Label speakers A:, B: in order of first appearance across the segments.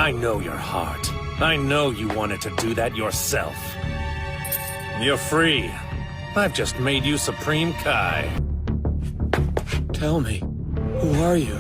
A: I know your heart. I know you wanted to do that yourself. You're free. I've just made you Supreme Kai.
B: Tell me, who are you?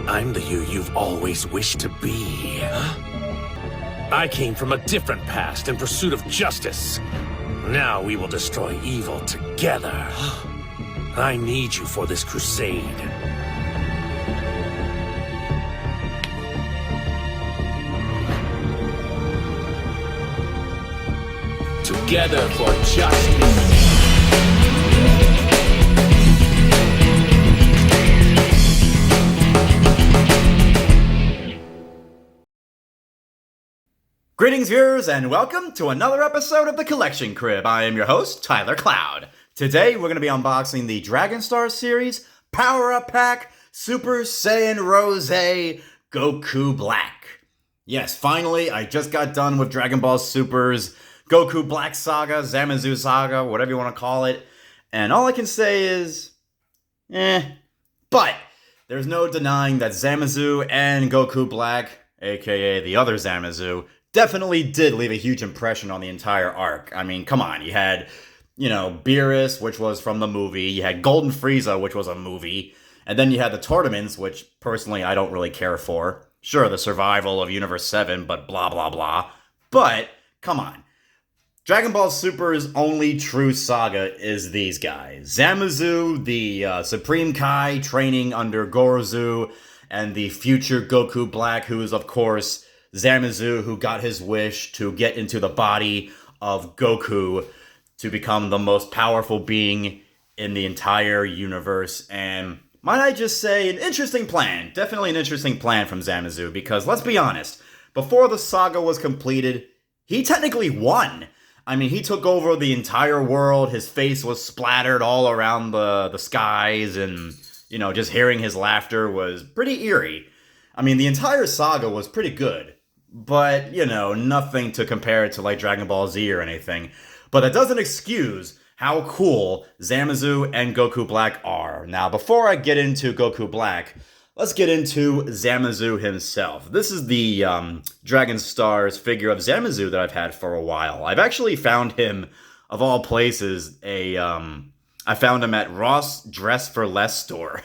A: I'm the you you've always wished to be.
B: Huh?
A: I came from a different past in pursuit of justice. Now we will destroy evil together. I need you for this crusade. Together for justice.
C: Greetings, viewers, and welcome to another episode of The Collection Crib. I am your host, Tylercloud. Today, we're going to be unboxing the Dragon Star series Power Up Pack Super Saiyan Rose Goku Black. Yes, finally, I just got done with Dragon Ball Super's Goku Black Saga, Zamazu Saga, whatever you want to call it. And all I can say is, But there's no denying that Zamazu and Goku Black, aka the other Zamazu, definitely did leave a huge impression on the entire arc. I mean, come on, you had, Beerus, which was from the movie, you had Golden Frieza, which was a movie, and then you had the tournaments, which personally I don't really care for. Sure, the survival of Universe 7, but blah blah blah. But, come on. Dragon Ball Super's only true saga is these guys. Zamazu, the Supreme Kai training under Gorozu, and the future Goku Black, who is, of course, Zamazu, who got his wish to get into the body of Goku to become the most powerful being in the entire universe. And might I just say, an interesting plan. Definitely an interesting plan from Zamazu, because let's be honest, before the saga was completed, he technically won. I mean, he took over the entire world, his face was splattered all around the skies, and, just hearing his laughter was pretty eerie. I mean, the entire saga was pretty good. But, nothing to compare it to, like, Dragon Ball Z or anything. But that doesn't excuse how cool Zamazu and Goku Black are. Now, before I get into Goku Black, let's get into Zamazu himself. This is the Dragon Stars figure of Zamazu that I've had for a while. I've actually found him, of all places, I found him at Ross Dress for Less store.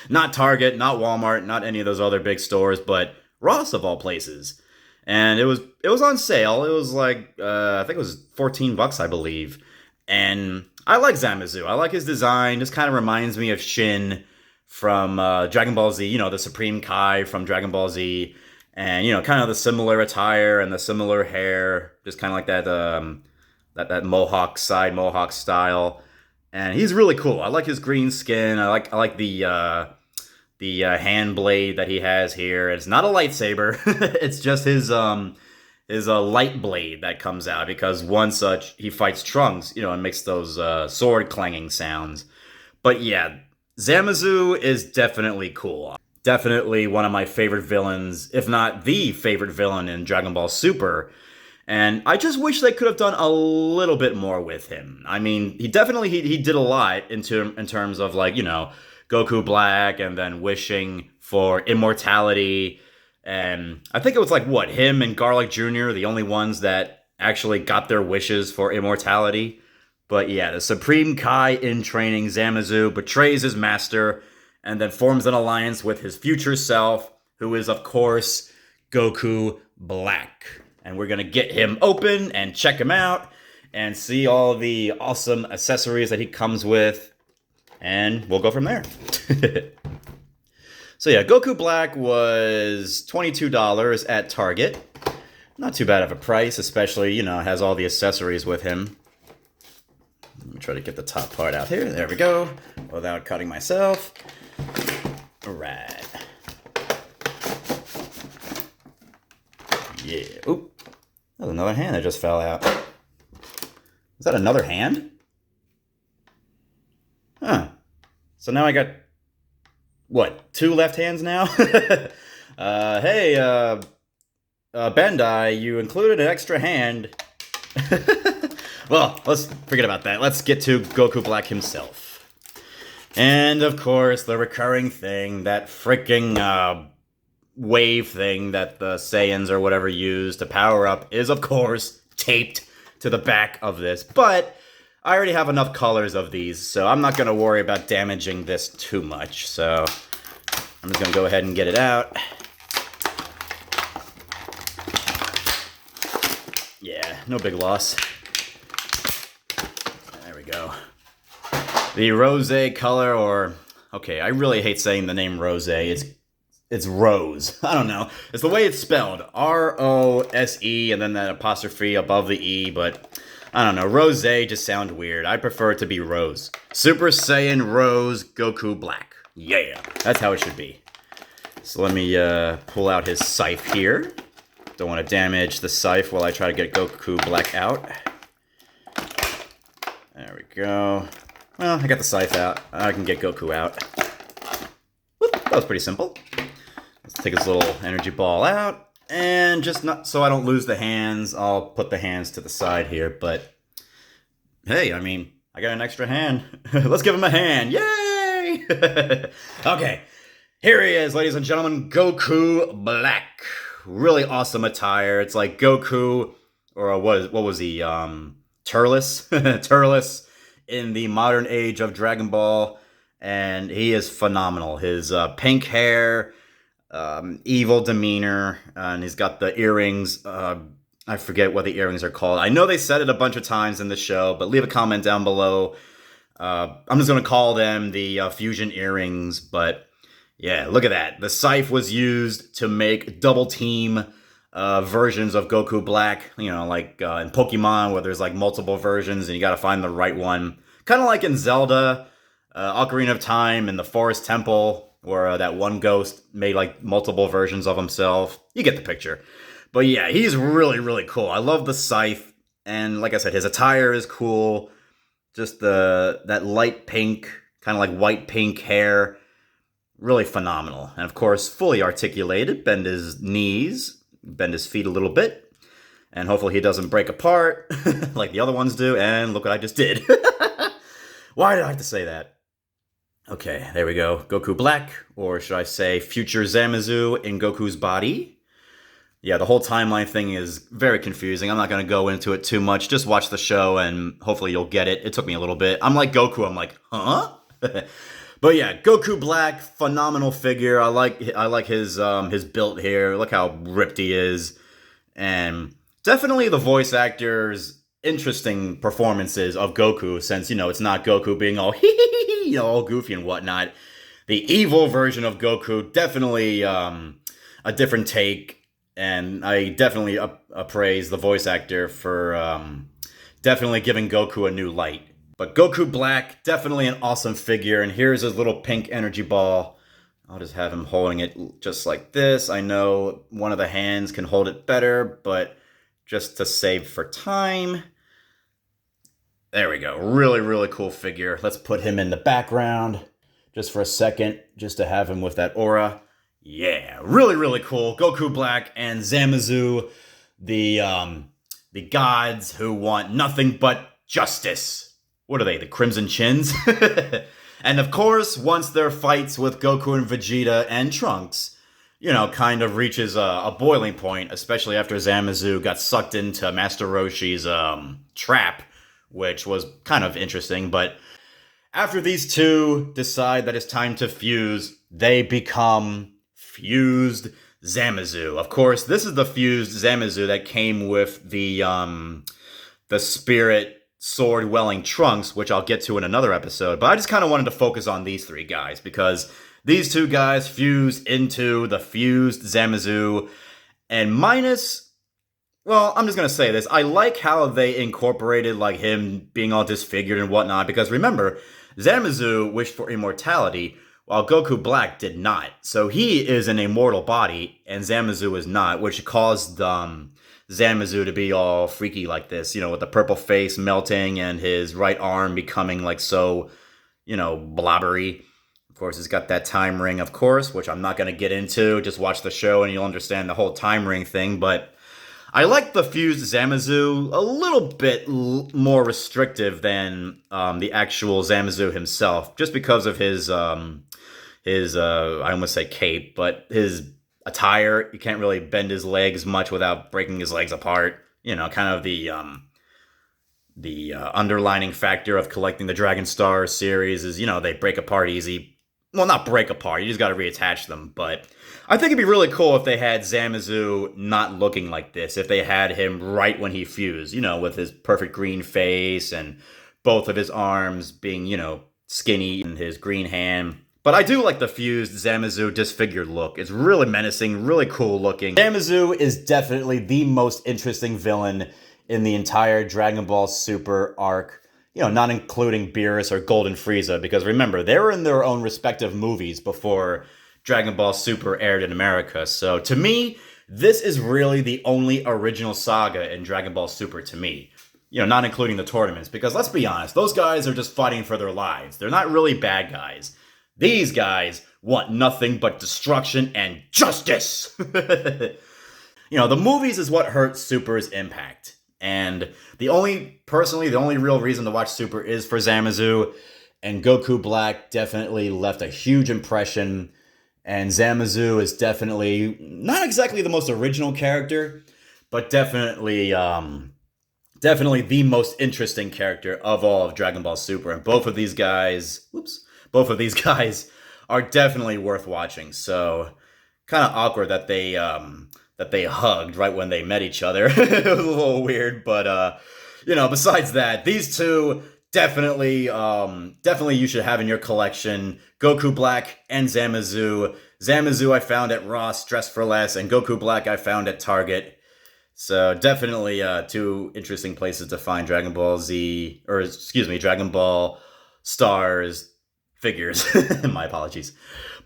C: Not Target, not Walmart, not any of those other big stores, but Ross of all places. And it was on sale. It was like, I think it was $14, I believe. And I like Zamazu. I like his design. This kind of reminds me of Shin from Dragon Ball Z, the Supreme Kai from Dragon Ball Z. And, kind of the similar attire and the similar hair. Just kind of like that mohawk side, mohawk style. And he's really cool. I like his green skin. I like the hand blade that he has here. It's not a lightsaber. It's just his light blade that comes out, because one such he fights Trunks, and makes those sword clanging sounds. But yeah, Zamazu is definitely cool. Definitely one of my favorite villains, if not the favorite villain in Dragon Ball Super. And I just wish they could have done a little bit more with him. I mean, he definitely he did a lot in terms of, like, Goku Black, and then wishing for immortality. And I think it was like, him and Garlic Jr., the only ones that actually got their wishes for immortality. But yeah, the Supreme Kai in training, Zamazu, betrays his master, and then forms an alliance with his future self, who is, of course, Goku Black. And we're going to get him open and check him out, and see all the awesome accessories that he comes with. And we'll go from there. So yeah, Goku Black was $22 at Target. Not too bad of a price, especially, it has all the accessories with him. Let me try to get the top part out here. There we go. Without cutting myself. All right. Yeah. Oop. That was another hand that just fell out. Is that another hand? Huh. So now I got, two left hands now? Hey, Bandai, you included an extra hand. Well, let's forget about that. Let's get to Goku Black himself. And, of course, the recurring thing, that freaking wave thing that the Saiyans or whatever use to power up is, of course, taped to the back of this. But I already have enough colors of these, so I'm not going to worry about damaging this too much. So I'm just going to go ahead and get it out. Yeah, no big loss. There we go. The rose color, or... Okay, I really hate saying the name rose. It's rose. I don't know. It's the way it's spelled. R-O-S-E, and then that apostrophe above the E, but... I don't know, Rose just sounds weird. I prefer it to be Rose. Super Saiyan Rose Goku Black. Yeah, that's how it should be. So let me pull out his scythe here. Don't want to damage the scythe while I try to get Goku Black out. There we go. Well, I got the scythe out. I can get Goku out. Whoop, that was pretty simple. Let's take his little energy ball out. And just not so I don't lose the hands, I'll put the hands to the side here. But hey, I mean, I got an extra hand. Let's give him a hand. Yay! Okay, here he is, ladies and gentlemen. Goku Black. Really awesome attire. It's like Goku, or what was he? Turles? Turles in the modern age of Dragon Ball. And he is phenomenal. His pink hair... evil demeanor, and he's got the earrings. I forget what the earrings are called. I know they said it a bunch of times in the show, but leave a comment down below. I'm just going to call them the fusion earrings, but yeah, look at that. The scythe was used to make double team versions of Goku Black, you know, like in Pokemon where there's like multiple versions and you got to find the right one. Kind of like in Zelda, Ocarina of Time, in the Forest Temple, where that one ghost made like multiple versions of himself. You get the picture. But yeah, he's really, really cool. I love the scythe. And like I said, his attire is cool. Just that light pink, kind of like white pink hair. Really phenomenal. And of course, fully articulated. Bend his knees. Bend his feet a little bit. And hopefully he doesn't break apart like the other ones do. And look what I just did. Why did I have to say that? Okay, there we go. Goku Black, or should I say future Zamazu in Goku's body. Yeah, the whole timeline thing is very confusing. I'm not going to go into it too much. Just watch the show and hopefully you'll get it. It took me a little bit. I'm like Goku. I'm like, huh? But yeah, Goku Black, phenomenal figure. I like his build here. Look how ripped he is. And definitely the voice actors... interesting performances of Goku, since, you know, it's not Goku being all you know, all goofy and whatnot. The evil version of Goku, definitely a different take, and I definitely appraise the voice actor for definitely giving Goku a new light. But Goku Black, definitely an awesome figure, and here's his little pink energy ball. I'll just have him holding it just like this. I know one of the hands can hold it better, but just to save for time. There we go. Really, really cool figure. Let's put him in the background just for a second, just to have him with that aura. Yeah, really, really cool. Goku Black and Zamazu, the gods who want nothing but justice. What are they, the Crimson Chins? And of course, once their fights with Goku and Vegeta and Trunks, you know, kind of reaches a boiling point, especially after Zamazu got sucked into Master Roshi's trap, which was kind of interesting. But after these two decide that it's time to fuse, they become fused Zamazu. Of course, this is the fused Zamazu that came with the spirit sword-welling Trunks, which I'll get to in another episode. But I just kind of wanted to focus on these three guys, because these two guys fuse into the fused Zamazu, and minus, well, I'm just going to say this. I like how they incorporated, like, him being all disfigured and whatnot, because remember, Zamazu wished for immortality, while Goku Black did not. So he is an immortal body, and Zamazu is not, which caused Zamazu to be all freaky like this, you know, with the purple face melting and his right arm becoming, like, so, you know, blobbery. Of course, it's got that time ring, of course, which I'm not going to get into. Just watch the show and you'll understand the whole time ring thing. But I like the fused Zamazu a little bit more restrictive than the actual Zamazu himself, just because of his I almost say cape, but his attire. You can't really bend his legs much without breaking his legs apart. You know, kind of the underlining factor of collecting the Dragon Star series is, you know, they break apart easy. Well, not break apart, you just gotta reattach them, but I think it'd be really cool if they had Zamazu not looking like this, if they had him right when he fused, you know, with his perfect green face and both of his arms being, you know, skinny and his green hand. But I do like the fused Zamazu disfigured look. It's really menacing, really cool looking. Zamazu is definitely the most interesting villain in the entire Dragon Ball Super arc. You know, not including Beerus or Golden Frieza, because remember, they were in their own respective movies before Dragon Ball Super aired in America. So to me, this is really the only original saga in Dragon Ball Super to me. You know, not including the tournaments, because let's be honest, those guys are just fighting for their lives. They're not really bad guys. These guys want nothing but destruction and justice. You know, the movies is what hurt Super's impact. And the only real reason to watch Super is for Zamazu. And Goku Black definitely left a huge impression. And Zamazu is definitely not exactly the most original character, but definitely the most interesting character of all of Dragon Ball Super. And both of these guys are definitely worth watching. So kind of awkward that they hugged right when they met each other. It was a little weird, but you know, besides that, these two definitely you should have in your collection. Goku Black and Zamazu. Zamazu I found at Ross, Dress for Less, and Goku Black I found at Target. So definitely two interesting places to find Dragon Ball Stars figures. My apologies.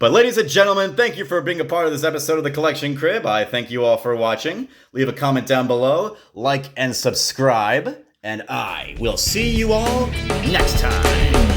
C: But ladies and gentlemen, thank you for being a part of this episode of the Collection Crib. I thank you all for watching. Leave a comment down below, like and subscribe, and I will see you all next time.